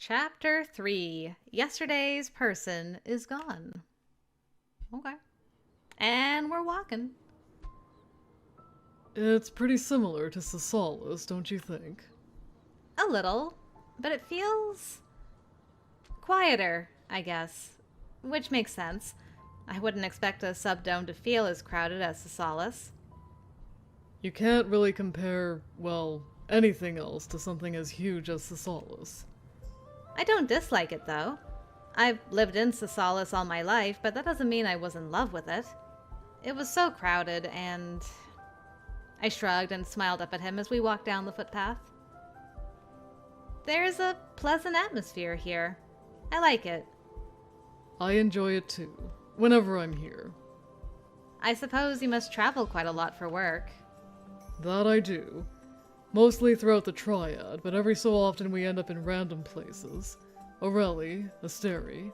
Chapter 3. Yesterday's person is gone. Okay. And we're walking. It's pretty similar to Cisalis, don't you think? A little, but it feels quieter, I guess. Which makes sense. I wouldn't expect a subdome to feel as crowded as Cisalis. You can't really compare, well, anything else to something as huge as Cisalis. I don't dislike it, though. I've lived in Cisalis all my life, but that doesn't mean I was in love with it. It was so crowded, and... I shrugged and smiled up at him as we walked down the footpath. There's a pleasant atmosphere here. I like it. I enjoy it too, whenever I'm here. I suppose you must travel quite a lot for work. That I do. Mostly throughout the Triad, but every so often we end up in random places. Orelli, Asteri.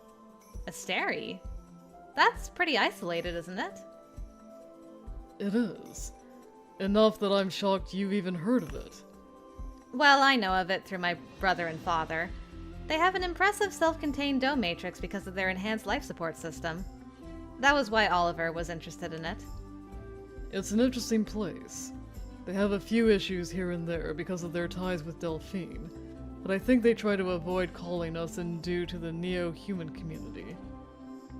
Asteri? That's pretty isolated, isn't it? It is. Enough that I'm shocked you've even heard of it. Well, I know of it through my brother and father. They have an impressive self-contained dome matrix because of their enhanced life support system. That was why Oliver was interested in it. It's an interesting place. They have a few issues here and there because of their ties with Delphine, but I think they try to avoid calling us in due to the neo-human community.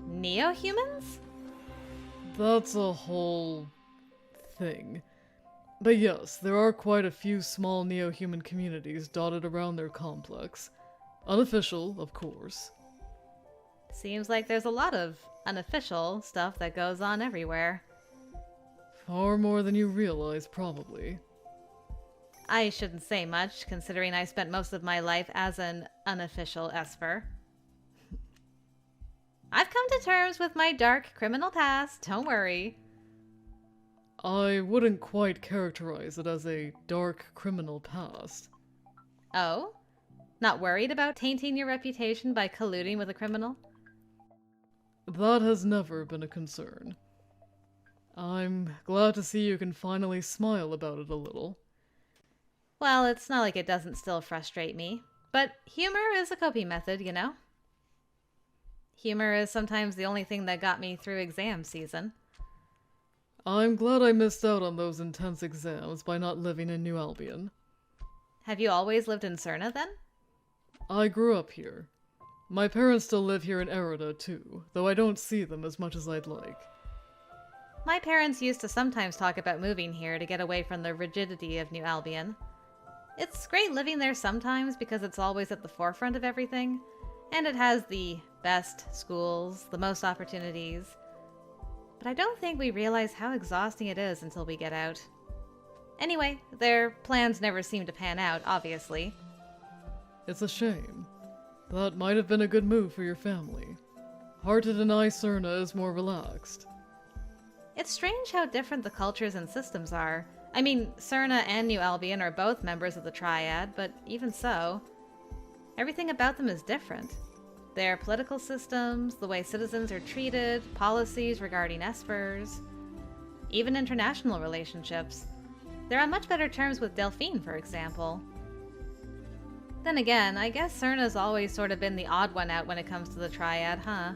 Neo-humans? That's a whole... thing. But yes, there are quite a few small neo-human communities dotted around their complex. Unofficial, of course. Seems like there's a lot of unofficial stuff that goes on everywhere. Far more than you realize, probably. I shouldn't say much, considering I spent most of my life as an unofficial Esper. I've come to terms with my dark criminal past, don't worry. I wouldn't quite characterize it as a dark criminal past. Oh? Not worried about tainting your reputation by colluding with a criminal? That has never been a concern. I'm glad to see you can finally smile about it a little. Well, it's not like it doesn't still frustrate me. But humor is a coping method, you know? Humor is sometimes the only thing that got me through exam season. I'm glad I missed out on those intense exams by not living in New Albion. Have you always lived in Cirne, then? I grew up here. My parents still live here in Erida, too, though I don't see them as much as I'd like. My parents used to sometimes talk about moving here to get away from the rigidity of New Albion. It's great living there sometimes because it's always at the forefront of everything, and it has the best schools, the most opportunities. But I don't think we realize how exhausting it is until we get out. Anyway, their plans never seem to pan out, obviously. It's a shame. That might have been a good move for your family. Hard to deny Cirne is more relaxed. It's strange how different the cultures and systems are. I mean, Cirne and New Albion are both members of the Triad, but even so, everything about them is different. Their political systems, the way citizens are treated, policies regarding Espers, even international relationships. They're on much better terms with Delphine, for example. Then again, I guess Cirne's always sort of been the odd one out when it comes to the Triad, huh?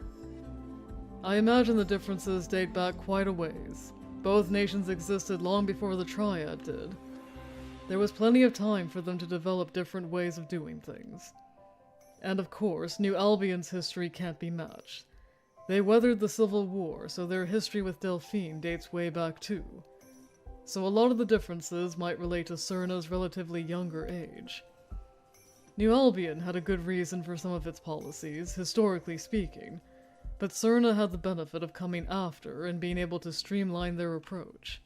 I imagine the differences date back quite a ways. Both nations existed long before the Triad did. There was plenty of time for them to develop different ways of doing things. And of course, New Albion's history can't be matched. They weathered the Civil War, so their history with Delphine dates way back too. So a lot of the differences might relate to Cirne's relatively younger age. New Albion had a good reason for some of its policies, historically speaking, but Cirne had the benefit of coming after and being able to streamline their approach.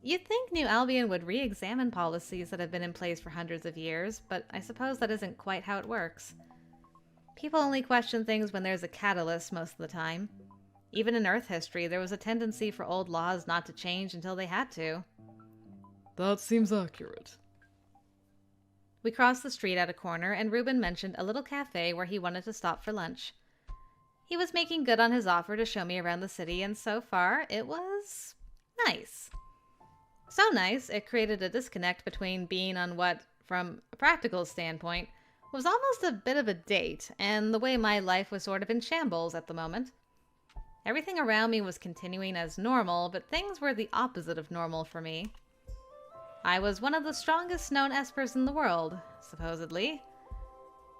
You'd think New Albion would re-examine policies that have been in place for hundreds of years, but I suppose that isn't quite how it works. People only question things when there's a catalyst most of the time. Even in Earth history, there was a tendency for old laws not to change until they had to. That seems accurate. We crossed the street at a corner, and Reuben mentioned a little cafe where he wanted to stop for lunch. He was making good on his offer to show me around the city, and so far, it was nice. So nice, it created a disconnect between being on what, from a practical standpoint, was almost a bit of a date, and the way my life was sort of in shambles at the moment. Everything around me was continuing as normal, but things were the opposite of normal for me. I was one of the strongest known Espers in the world, supposedly.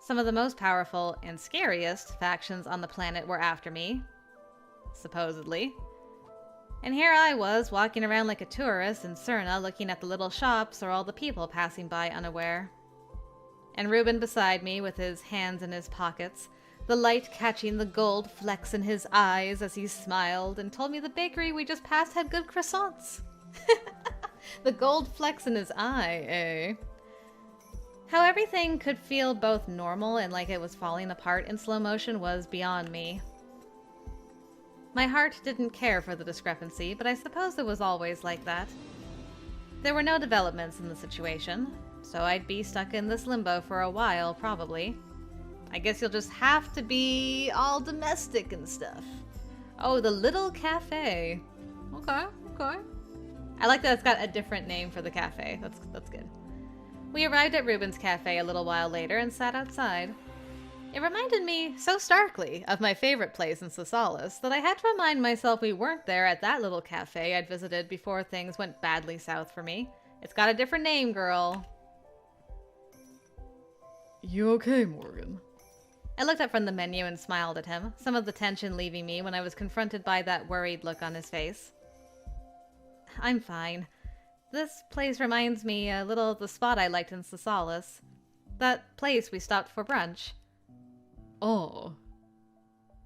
Some of the most powerful and scariest factions on the planet were after me, supposedly. And here I was, walking around like a tourist in Cirne, looking at the little shops or all the people passing by unaware. And Reuben beside me, with his hands in his pockets, the light catching the gold flecks in his eyes as he smiled and told me the bakery we just passed had good croissants. The gold flecks in his eye, eh? How everything could feel both normal and like it was falling apart in slow motion was beyond me. My heart didn't care for the discrepancy, but I suppose it was always like that. There were no developments in the situation, so I'd be stuck in this limbo for a while, probably. I guess you'll just have to be all domestic and stuff. Oh, the little cafe. Okay. I like that it's got a different name for the cafe. That's good. We arrived at Reuben's cafe a little while later and sat outside. It reminded me so starkly of my favorite place in Cisalis that I had to remind myself we weren't there at that little cafe I'd visited before things went badly south for me. It's got a different name, girl. You okay, Morgan? I looked up from the menu and smiled at him, some of the tension leaving me when I was confronted by that worried look on his face. I'm fine. This place reminds me a little of the spot I liked in Cisalis. That place we stopped for brunch. Oh.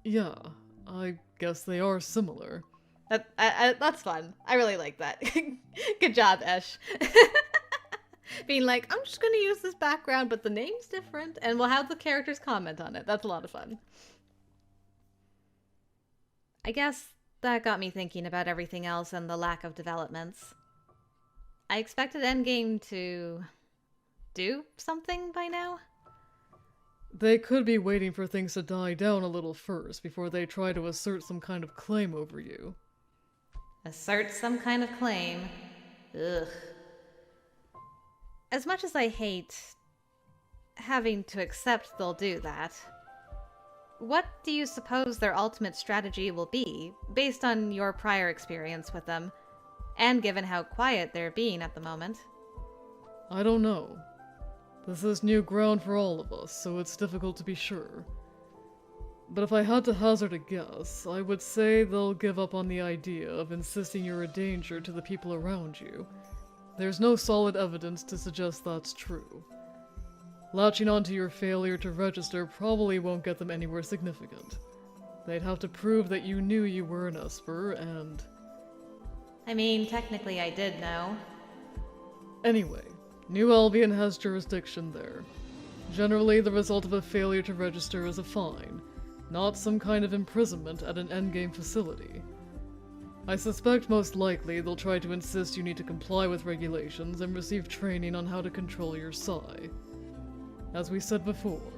Yeah, I guess they are similar. That's fun. I really like that. Good job, Esh. Being like, I'm just gonna use this background, but the name's different, and we'll have the characters comment on it. That's a lot of fun. I guess that got me thinking about everything else and the lack of developments. I expected Endgame to do something by now. They could be waiting for things to die down a little first before they try to assert some kind of claim over you. Assert some kind of claim? Ugh. As much as I hate having to accept they'll do that, what do you suppose their ultimate strategy will be, based on your prior experience with them, and given how quiet they're being at the moment? I don't know. This is new ground for all of us, so it's difficult to be sure. But if I had to hazard a guess, I would say they'll give up on the idea of insisting you're a danger to the people around you. There's no solid evidence to suggest that's true. Latching onto your failure to register probably won't get them anywhere significant. They'd have to prove that you knew you were an Esper, and... I mean, technically I did know. Anyway, New Albion has jurisdiction there. Generally, the result of a failure to register is a fine, not some kind of imprisonment at an endgame facility. I suspect most likely they'll try to insist you need to comply with regulations and receive training on how to control your psi. As we said before,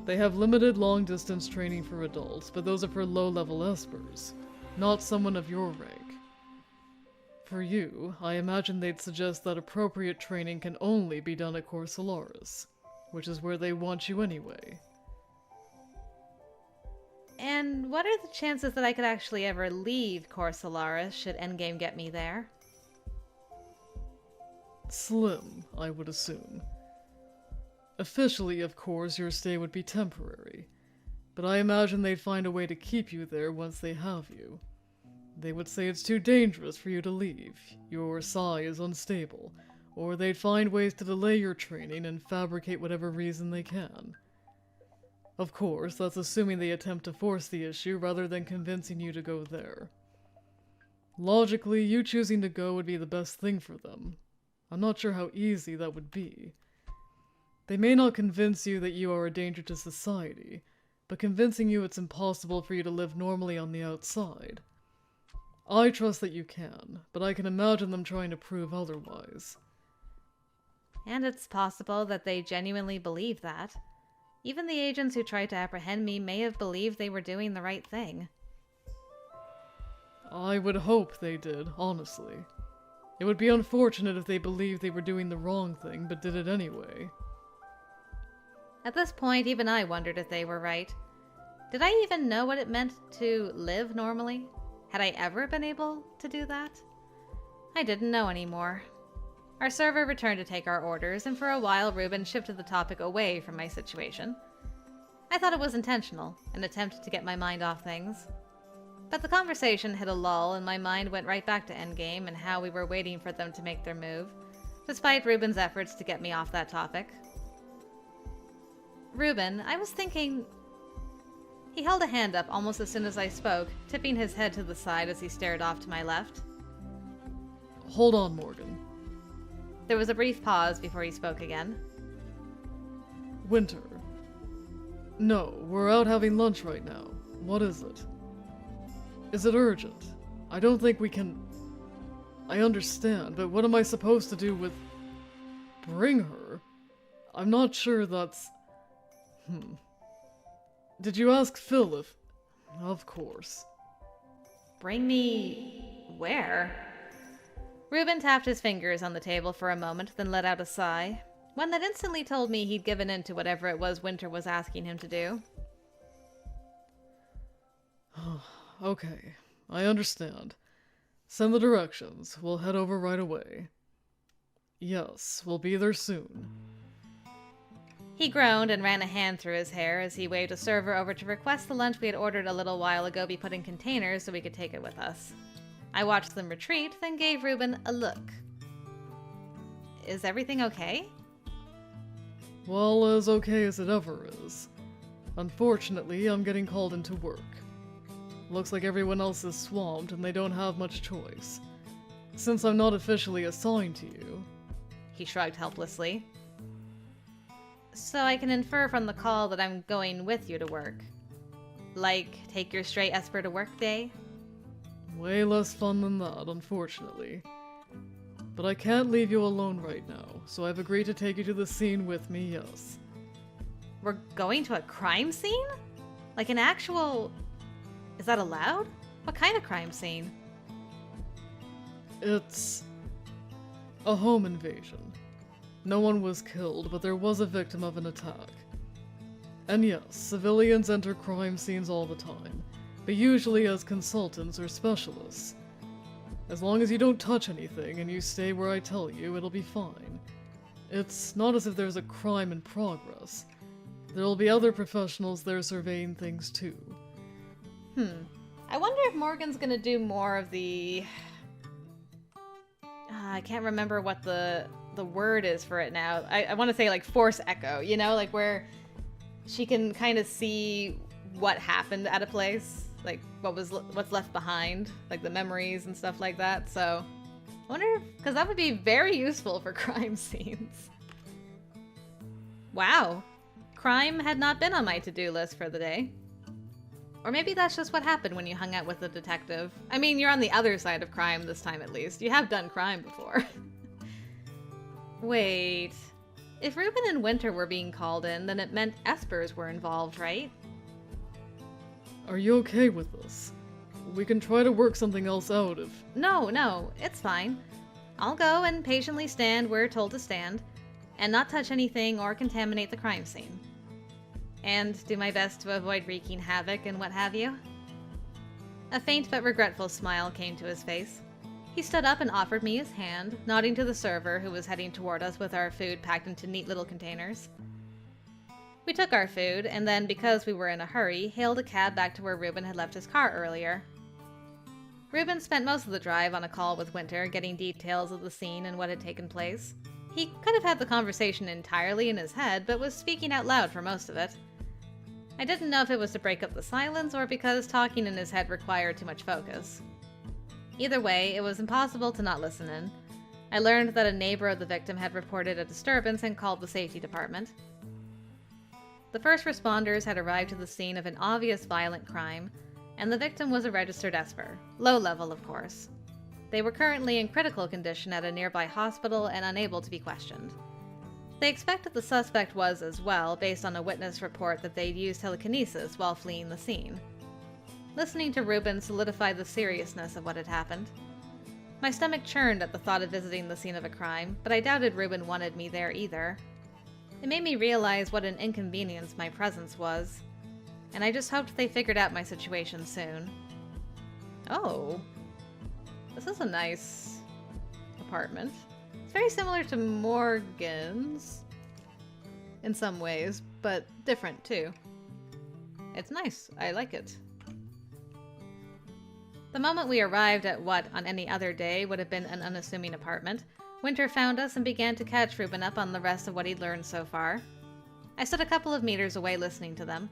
they have limited long-distance training for adults, but those are for low-level Espers, not someone of your rank. For you, I imagine they'd suggest that appropriate training can only be done at Cor Solaris, which is where they want you anyway. And what are the chances that I could actually ever leave Cor Solaris should Endgame get me there? Slim, I would assume. Officially, of course, your stay would be temporary, but I imagine they'd find a way to keep you there once they have you. They would say it's too dangerous for you to leave, your psi is unstable, or they'd find ways to delay your training and fabricate whatever reason they can. Of course, that's assuming they attempt to force the issue rather than convincing you to go there. Logically, you choosing to go would be the best thing for them. I'm not sure how easy that would be. They may not convince you that you are a danger to society, but convincing you it's impossible for you to live normally on the outside. I trust that you can, but I can imagine them trying to prove otherwise. And it's possible that they genuinely believe that. Even the agents who tried to apprehend me may have believed they were doing the right thing. I would hope they did, honestly. It would be unfortunate if they believed they were doing the wrong thing, but did it anyway. At this point, even I wondered if they were right. Did I even know what it meant to live normally? Had I ever been able to do that? I didn't know anymore. Our server returned to take our orders, and for a while Reuben shifted the topic away from my situation. I thought it was intentional, an attempt to get my mind off things. But the conversation hit a lull, and my mind went right back to Endgame and how we were waiting for them to make their move, despite Reuben's efforts to get me off that topic. Reuben, I was thinking... He held a hand up almost as soon as I spoke, tipping his head to the side as he stared off to my left. Hold on, Morgan. There was a brief pause before he spoke again. Winter. No, we're out having lunch right now. What is it? Is it urgent? I don't think we can... I understand, but what am I supposed to do with... Bring her? I'm not sure that's... Did you ask Phil if... Of course. Bring me... where? Reuben tapped his fingers on the table for a moment, then let out a sigh, one that instantly told me he'd given in to whatever it was Winter was asking him to do. Okay, I understand. Send the directions. We'll head over right away. Yes, we'll be there soon. He groaned and ran a hand through his hair as he waved a server over to request the lunch we had ordered a little while ago be put in containers so we could take it with us. I watched them retreat, then gave Reuben a look. Is everything okay? Well, as okay as it ever is. Unfortunately, I'm getting called into work. Looks like everyone else is swamped and they don't have much choice. Since I'm not officially assigned to you... He shrugged helplessly. So I can infer from the call that I'm going with you to work. Like, take your stray Esper to work day? Way less fun than that, unfortunately. But I can't leave you alone right now, so I've agreed to take you to the scene with me, yes. We're going to a crime scene? Like an actual... Is that allowed? What kind of crime scene? It's... a home invasion. No one was killed, but there was a victim of an attack. And yes, civilians enter crime scenes all the time, but usually as consultants or specialists. As long as you don't touch anything and you stay where I tell you, it'll be fine. It's not as if there's a crime in progress. There'll be other professionals there surveying things too. I wonder if Morgan's gonna do more of the... I can't remember what the word is for it now. I want to say like force echo, you know? Like where she can kind of see what happened at a place. Like what's left behind. Like the memories and stuff like that. So I wonder if... Because that would be very useful for crime scenes. Wow. Crime had not been on my to-do list for the day. Or maybe that's just what happened when you hung out with the detective. I mean, you're on the other side of crime this time at least. You have done crime before. Wait. If Reuben and Winter were being called in, then it meant Espers were involved, right? Are you okay with this? We can try to work something else out if... No, it's fine. I'll go and patiently stand where told to stand, and not touch anything or contaminate the crime scene. And do my best to avoid wreaking havoc and what have you. A faint but regretful smile came to his face. He stood up and offered me his hand, nodding to the server who was heading toward us with our food packed into neat little containers. We took our food, and then, because we were in a hurry, hailed a cab back to where Reuben had left his car earlier. Reuben spent most of the drive on a call with Winter, getting details of the scene and what had taken place. He could have had the conversation entirely in his head, but was speaking out loud for most of it. I didn't know if it was to break up the silence or because talking in his head required too much focus. Either way, it was impossible to not listen in. I learned that a neighbor of the victim had reported a disturbance and called the safety department. The first responders had arrived to the scene of an obvious violent crime, and the victim was a registered Esper, low level of course. They were currently in critical condition at a nearby hospital and unable to be questioned. They expected the suspect was as well, based on a witness report that they'd used telekinesis while fleeing the scene. Listening to Reuben solidified the seriousness of what had happened. My stomach churned at the thought of visiting the scene of a crime, but I doubted Reuben wanted me there either. It made me realize what an inconvenience my presence was, and I just hoped they figured out my situation soon. Oh, this is a nice apartment. It's very similar to Morgan's in some ways, but different too. It's nice. I like it. The moment we arrived at what, on any other day, would have been an unassuming apartment, Winter found us and began to catch Reuben up on the rest of what he'd learned so far. I stood a couple of meters away listening to them.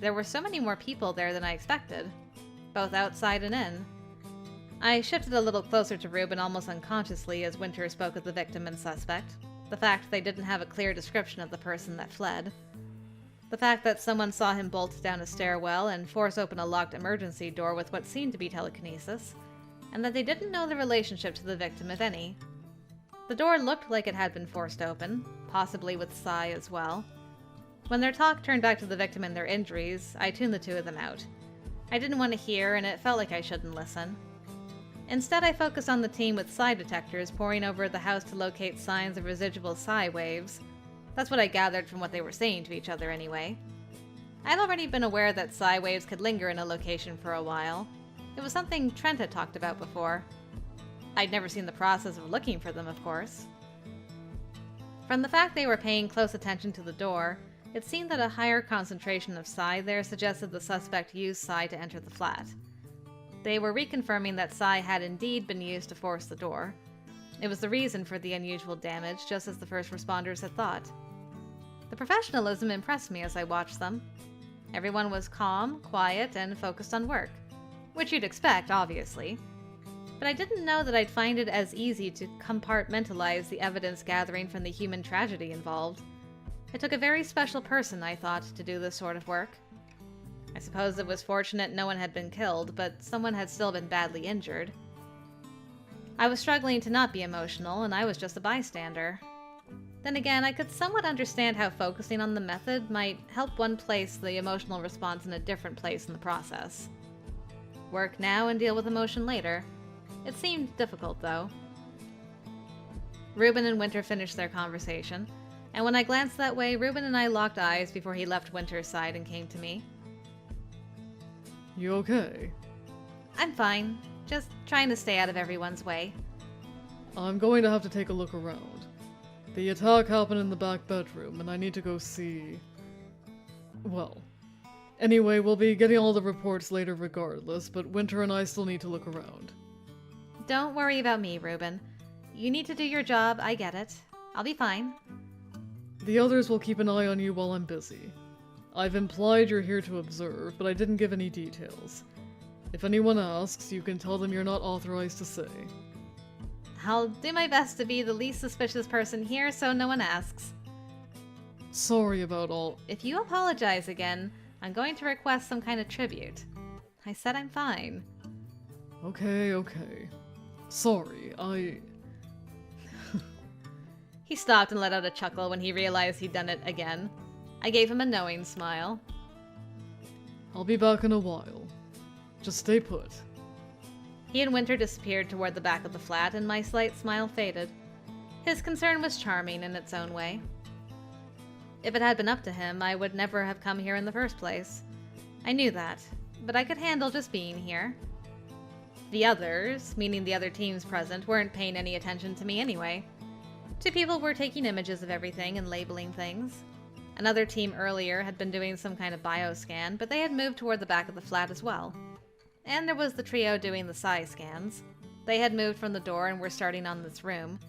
There were so many more people there than I expected, both outside and in. I shifted a little closer to Reuben almost unconsciously as Winter spoke of the victim and suspect. The fact they didn't have a clear description of the person that fled. The fact that someone saw him bolt down a stairwell and force open a locked emergency door with what seemed to be telekinesis, and that they didn't know the relationship to the victim, if any. The door looked like it had been forced open, possibly with Psy as well. When their talk turned back to the victim and their injuries, I tuned the two of them out. I didn't want to hear, and it felt like I shouldn't listen. Instead, I focused on the team with Psi detectors poring over the house to locate signs of residual Psi waves. That's what I gathered from what they were saying to each other anyway. I'd already been aware that Psi waves could linger in a location for a while. It was something Trent had talked about before. I'd never seen the process of looking for them, of course. From the fact they were paying close attention to the door, it seemed that a higher concentration of Psi there suggested the suspect used Psi to enter the flat. They were reconfirming that Psi had indeed been used to force the door. It was the reason for the unusual damage, just as the first responders had thought. The professionalism impressed me as I watched them. Everyone was calm, quiet, and focused on work. Which you'd expect, obviously. But I didn't know that I'd find it as easy to compartmentalize the evidence gathering from the human tragedy involved. It took a very special person, I thought, to do this sort of work. I suppose it was fortunate no one had been killed, but someone had still been badly injured. I was struggling to not be emotional, and I was just a bystander. Then again, I could somewhat understand how focusing on the method might help one place the emotional response in a different place in the process. Work now and deal with emotion later. It seemed difficult, though. Reuben and Winter finished their conversation, and when I glanced that way, Reuben and I locked eyes before he left Winter's side and came to me. You okay? I'm fine. Just trying to stay out of everyone's way. I'm going to have to take a look around. The attack happened in the back bedroom, and I need to go see... Well... Anyway, we'll be getting all the reports later regardless, but Winter and I still need to look around. Don't worry about me, Reuben. You need to do your job, I get it. I'll be fine. The others will keep an eye on you while I'm busy. I've implied you're here to observe, but I didn't give any details. If anyone asks, you can tell them you're not authorized to say. I'll do my best to be the least suspicious person here so no one asks. Sorry about all... If you apologize again, I'm going to request some kind of tribute. I said I'm fine. Okay. Sorry, He stopped and let out a chuckle when he realized he'd done it again. I gave him a knowing smile. I'll be back in a while. Just stay put. He and Winter disappeared toward the back of the flat, and my slight smile faded. His concern was charming in its own way. If it had been up to him, I would never have come here in the first place. I knew that, but I could handle just being here. The others, meaning the other teams present, weren't paying any attention to me anyway. Two people were taking images of everything and labeling things. Another team earlier had been doing some kind of bioscan, but they had moved toward the back of the flat as well. And there was the trio doing the psi scans. They had moved from the door and were starting on this room,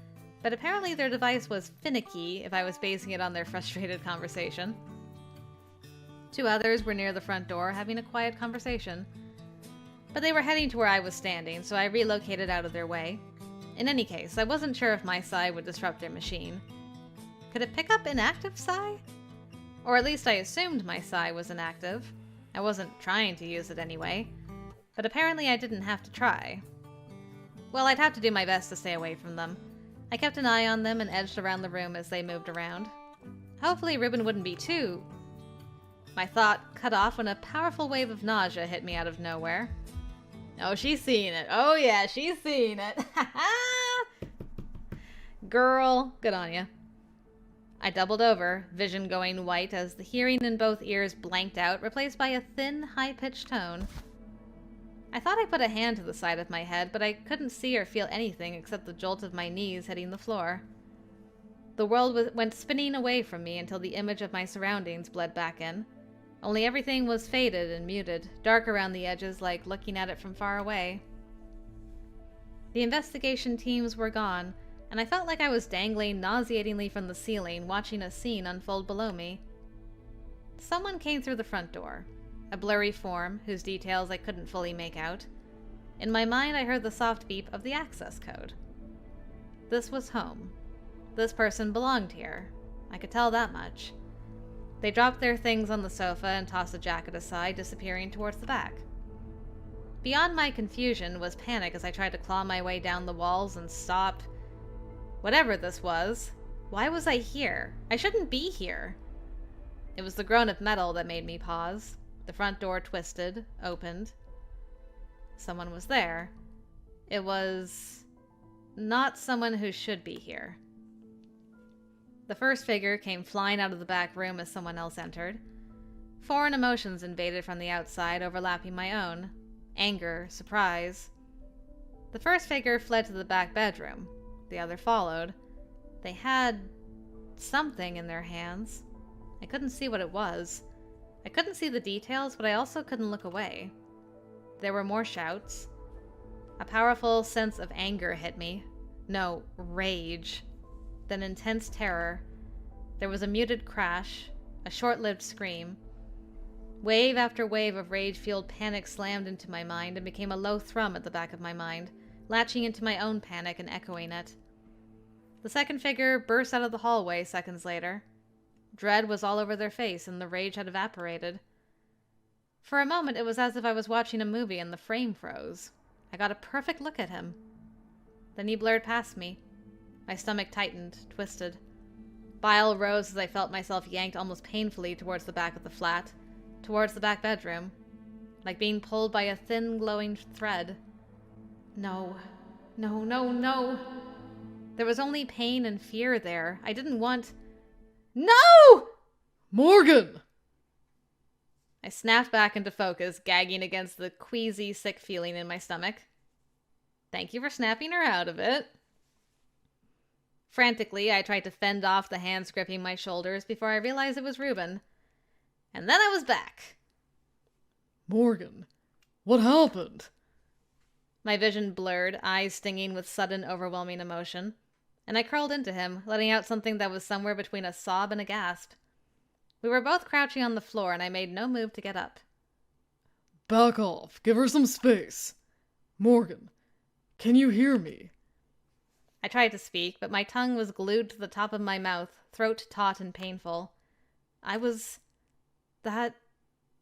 but apparently their device was finicky if I was basing it on their frustrated conversation. Two others were near the front door having a quiet conversation. But they were heading to where I was standing, so I relocated out of their way. In any case, I wasn't sure if my psi would disrupt their machine. Could it pick up inactive psi? Or at least I assumed my psi was inactive. I wasn't trying to use it anyway. But apparently I didn't have to try. Well, I'd have to do my best to stay away from them. I kept an eye on them and edged around the room as they moved around. Hopefully Reuben wouldn't be too... My thought cut off when a powerful wave of nausea hit me out of nowhere. Oh, she's seeing it. Oh yeah, she's seeing it. Girl, good on ya. I doubled over, vision going white as the hearing in both ears blanked out, replaced by a thin, high-pitched tone. I thought I put a hand to the side of my head, but I couldn't see or feel anything except the jolt of my knees hitting the floor. The world went spinning away from me until the image of my surroundings bled back in. Only everything was faded and muted, dark around the edges like looking at it from far away. The investigation teams were gone, and I felt like I was dangling nauseatingly from the ceiling, watching a scene unfold below me. Someone came through the front door, a blurry form whose details I couldn't fully make out. In my mind, I heard the soft beep of the access code. This was home. This person belonged here. I could tell that much. They dropped their things on the sofa and tossed the jacket aside, disappearing towards the back. Beyond my confusion was panic as I tried to claw my way down the walls and stop whatever this was. Why was I here? I shouldn't be here. It was the groan of metal that made me pause. The front door twisted, opened. Someone was there. It was not someone who should be here. The first figure came flying out of the back room as someone else entered. Foreign emotions invaded from the outside, overlapping my own. Anger, surprise. The first figure fled to the back bedroom. The other followed. They had something in their hands. I couldn't see what it was. I couldn't see the details, but I also couldn't look away. There were more shouts. A powerful sense of anger hit me. No, rage. Then intense terror. There was a muted crash, a short-lived scream. Wave after wave of rage-fueled panic slammed into my mind and became a low thrum at the back of my mind, latching into my own panic and echoing it. The second figure burst out of the hallway seconds later. Dread was all over their face, and the rage had evaporated. For a moment, it was as if I was watching a movie and the frame froze. I got a perfect look at him. Then he blurred past me. My stomach tightened, twisted. Bile rose as I felt myself yanked almost painfully towards the back of the flat, towards the back bedroom, like being pulled by a thin, glowing thread. No. No, no, no. There was only pain and fear there. I didn't want... No! Morgan! I snapped back into focus, gagging against the queasy, sick feeling in my stomach. Thank you for snapping her out of it. Frantically, I tried to fend off the hands gripping my shoulders before I realized it was Reuben. And then I was back. Morgan, what happened? My vision blurred, eyes stinging with sudden, overwhelming emotion. And I curled into him, letting out something that was somewhere between a sob and a gasp. We were both crouching on the floor, and I made no move to get up. Back off. Give her some space. Morgan, can you hear me? I tried to speak, but my tongue was glued to the top of my mouth, throat taut and painful. That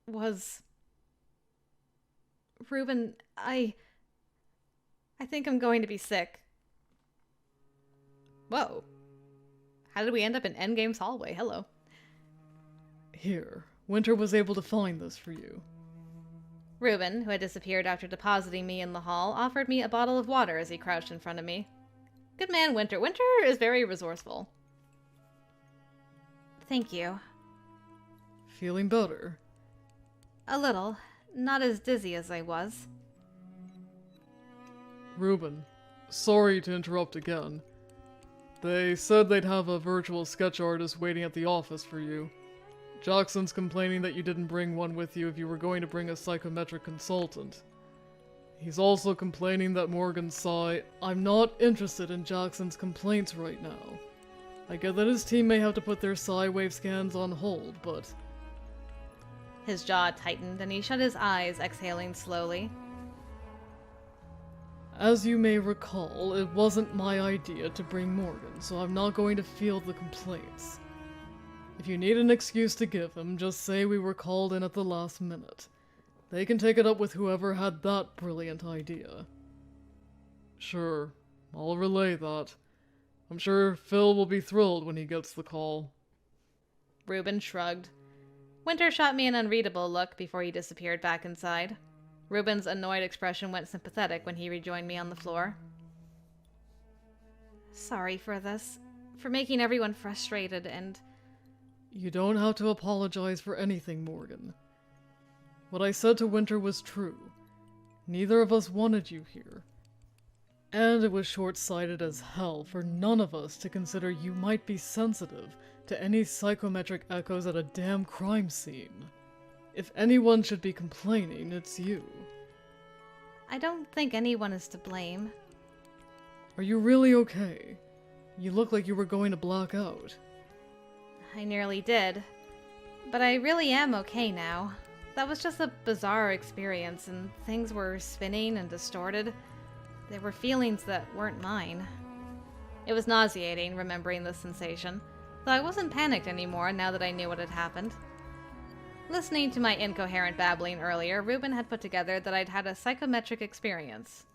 was... Reuben, I think I'm going to be sick. Whoa. How did we end up in Endgame's hallway? Hello. Here, Winter was able to find this for you. Reuben, who had disappeared after depositing me in the hall, offered me a bottle of water as he crouched in front of me. Good man, Winter. Winter is very resourceful. Thank you. Feeling better? A little. Not as dizzy as I was. Reuben, sorry to interrupt again. They said they'd have a virtual sketch artist waiting at the office for you. Jackson's complaining that you didn't bring one with you if you were going to bring a psychometric consultant. He's also complaining that Morgan's Psy... I'm not interested in Jackson's complaints right now. I get that his team may have to put their Psy wave scans on hold, but... His jaw tightened and he shut his eyes, exhaling slowly. As you may recall, it wasn't my idea to bring Morgan, so I'm not going to field the complaints. If you need an excuse to give him, just say we were called in at the last minute. They can take it up with whoever had that brilliant idea. Sure, I'll relay that. I'm sure Phil will be thrilled when he gets the call. Reuben shrugged. Winter shot me an unreadable look before he disappeared back inside. Reuben's annoyed expression went sympathetic when he rejoined me on the floor. Sorry for this. for making everyone frustrated and... You don't have to apologize for anything, Morgan. What I said to Winter was true. Neither of us wanted you here. And it was short-sighted as hell for none of us to consider you might be sensitive to any psychometric echoes at a damn crime scene. If anyone should be complaining, it's you. I don't think anyone is to blame. Are you really okay? You look like you were going to black out. I nearly did. But I really am okay now. That was just a bizarre experience, and things were spinning and distorted. There were feelings that weren't mine. It was nauseating, remembering the sensation, though I wasn't panicked anymore now that I knew what had happened. Listening to my incoherent babbling earlier, Reuben had put together that I'd had a psychometric experience.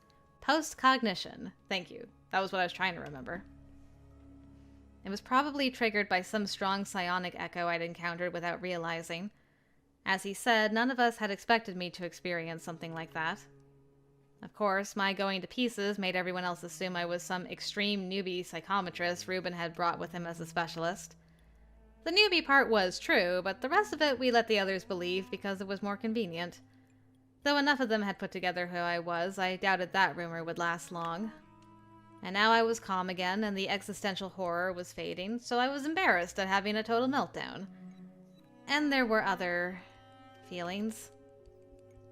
Post-cognition. Thank you. That was what I was trying to remember. It was probably triggered by some strong psionic echo I'd encountered without realizing. As he said, none of us had expected me to experience something like that. Of course, my going to pieces made everyone else assume I was some extreme newbie psychometrist Reuben had brought with him as a specialist. The newbie part was true, but the rest of it we let the others believe because it was more convenient. Though enough of them had put together who I was, I doubted that rumor would last long. And now I was calm again, and the existential horror was fading, so I was embarrassed at having a total meltdown. And there were other... feelings.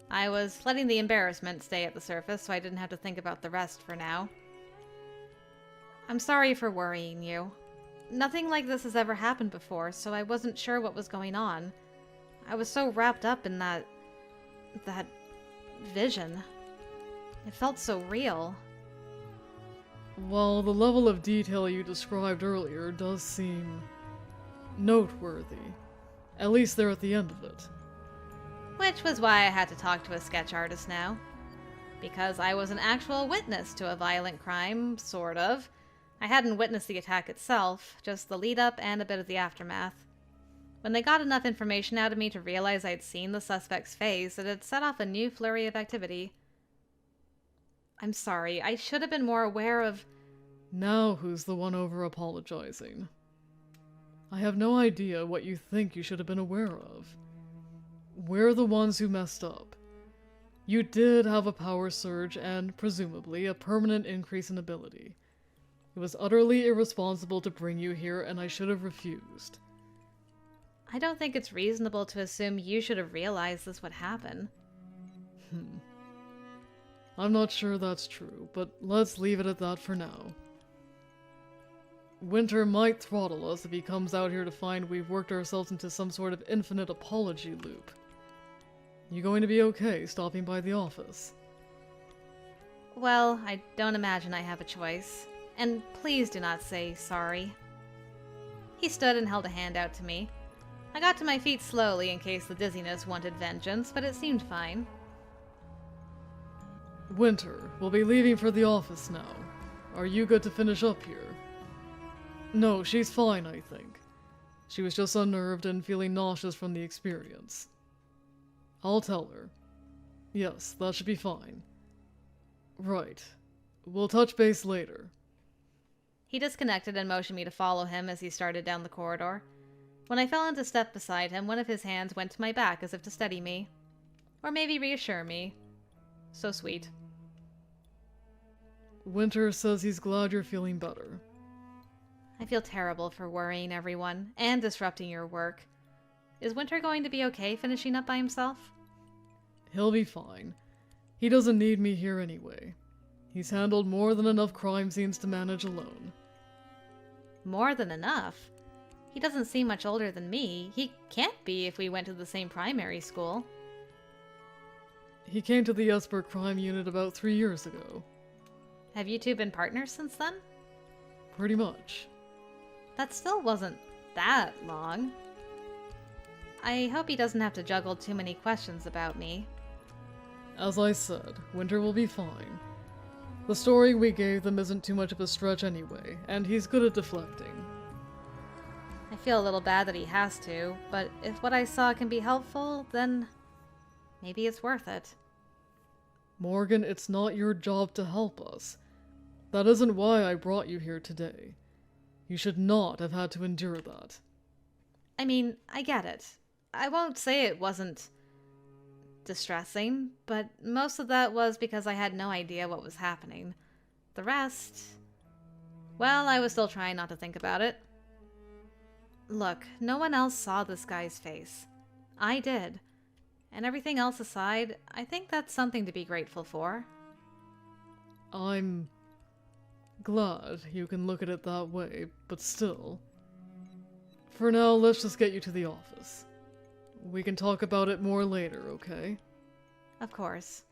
I was letting the embarrassment stay at the surface so I didn't have to think about the rest for now. I'm sorry for worrying you. Nothing like this has ever happened before, so I wasn't sure what was going on. I was so wrapped up in that vision. It felt so real. While the level of detail you described earlier does seem noteworthy, at least there at the end of it. Which was why I had to talk to a sketch artist now. Because I was an actual witness to a violent crime, sort of. I hadn't witnessed the attack itself, just the lead-up and a bit of the aftermath. When they got enough information out of me to realize I'd seen the suspect's face, it had set off a new flurry of activity. I'm sorry, I should have been more aware of... Now who's the one over-apologizing? I have no idea what you think you should have been aware of. We're the ones who messed up. You did have a power surge and, presumably, a permanent increase in ability. It was utterly irresponsible to bring you here, and I should have refused. I don't think it's reasonable to assume you should have realized this would happen. I'm not sure that's true, but let's leave it at that for now. Winter might throttle us if he comes out here to find we've worked ourselves into some sort of infinite apology loop. You going to be okay stopping by the office? Well, I don't imagine I have a choice. And please do not say sorry. He stood and held a hand out to me. I got to my feet slowly in case the dizziness wanted vengeance, but it seemed fine. Winter, we'll be leaving for the office now. Are you good to finish up here? No, she's fine, I think. She was just unnerved and feeling nauseous from the experience. I'll tell her. Yes, that should be fine. Right. We'll touch base later. He disconnected and motioned me to follow him as he started down the corridor. When I fell into step beside him, one of his hands went to my back as if to steady me. Or maybe reassure me. So sweet. Winter says he's glad you're feeling better. I feel terrible for worrying everyone, and disrupting your work. Is Winter going to be okay finishing up by himself? He'll be fine. He doesn't need me here anyway. He's handled more than enough crime scenes to manage alone. More than enough? He doesn't seem much older than me. He can't be if we went to the same primary school. He came to the Esper crime unit about 3 years ago. Have you two been partners since then? Pretty much. That still wasn't that long. I hope he doesn't have to juggle too many questions about me. As I said, Winter will be fine. The story we gave them isn't too much of a stretch anyway, and he's good at deflecting. I feel a little bad that he has to, but if what I saw can be helpful, then maybe it's worth it. Morgan, it's not your job to help us. That isn't why I brought you here today. You should not have had to endure that. I mean, I get it. I won't say it wasn't distressing, but most of that was because I had no idea what was happening. The rest... well, I was still trying not to think about it. Look, no one else saw this guy's face. I did. And everything else aside, I think that's something to be grateful for. I'm glad you can look at it that way, but still. For now, let's just get you to the office. We can talk about it more later, okay? Of course.